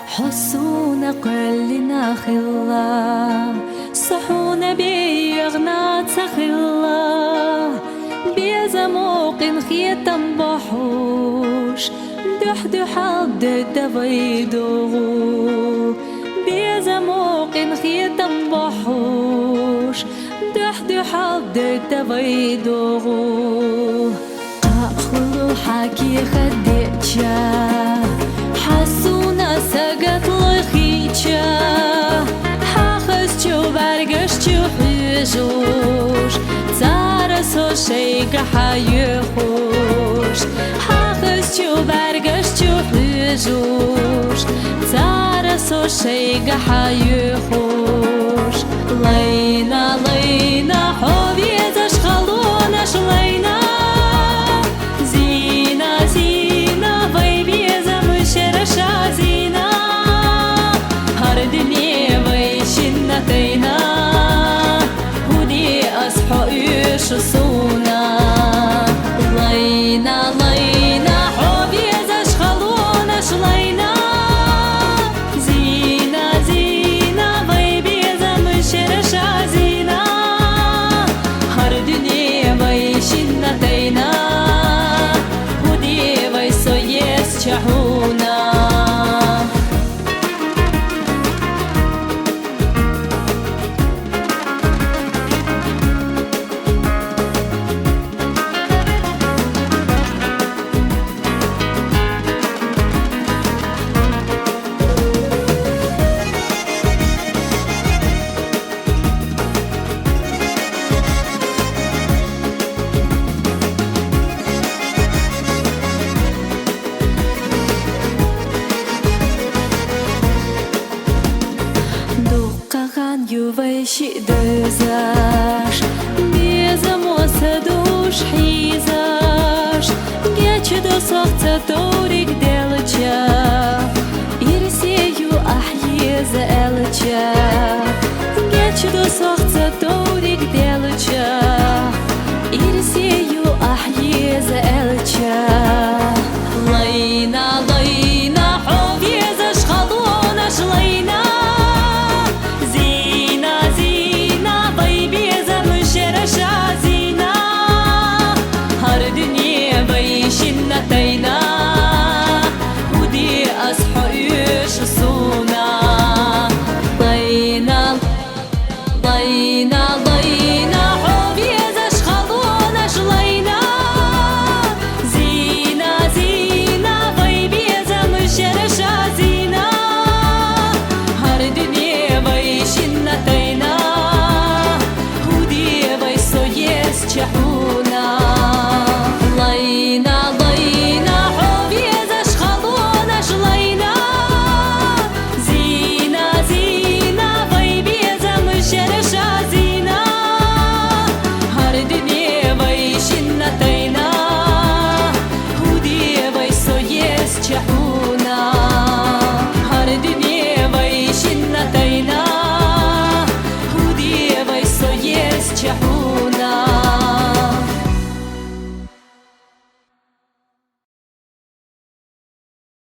حصونا قلنا خلا صحونا بيغنا تخلا بيزموق خيتم بحوش دح حد دفيدو بيزموق خيتم بحوش دح حد دفيدو أخلو حكي خديتشا حسونا سقط لخيتشا حاخس جو برگش جو حجوش تارسو شيق حيخوش حاخس جو برگش جو حجوش تارسو شيق حيخوش لينا لينا حوبيزش خلونش لينا زينا زينا ويبيزا مشرشا زينا هردني ويشنتينا ودي أصحو يشصونا لينا لينا حوبيزش خلونش لينا زينا زينا ويبيزا مشرشا زينا هردني ويشنتينا ودي ويسو يسجحونا يوفيشي دزاش بيزموسا دوش حيزاش جيتش دو صوت دورك دلجا يرسيو أحيز ألجا جيتش دو صوت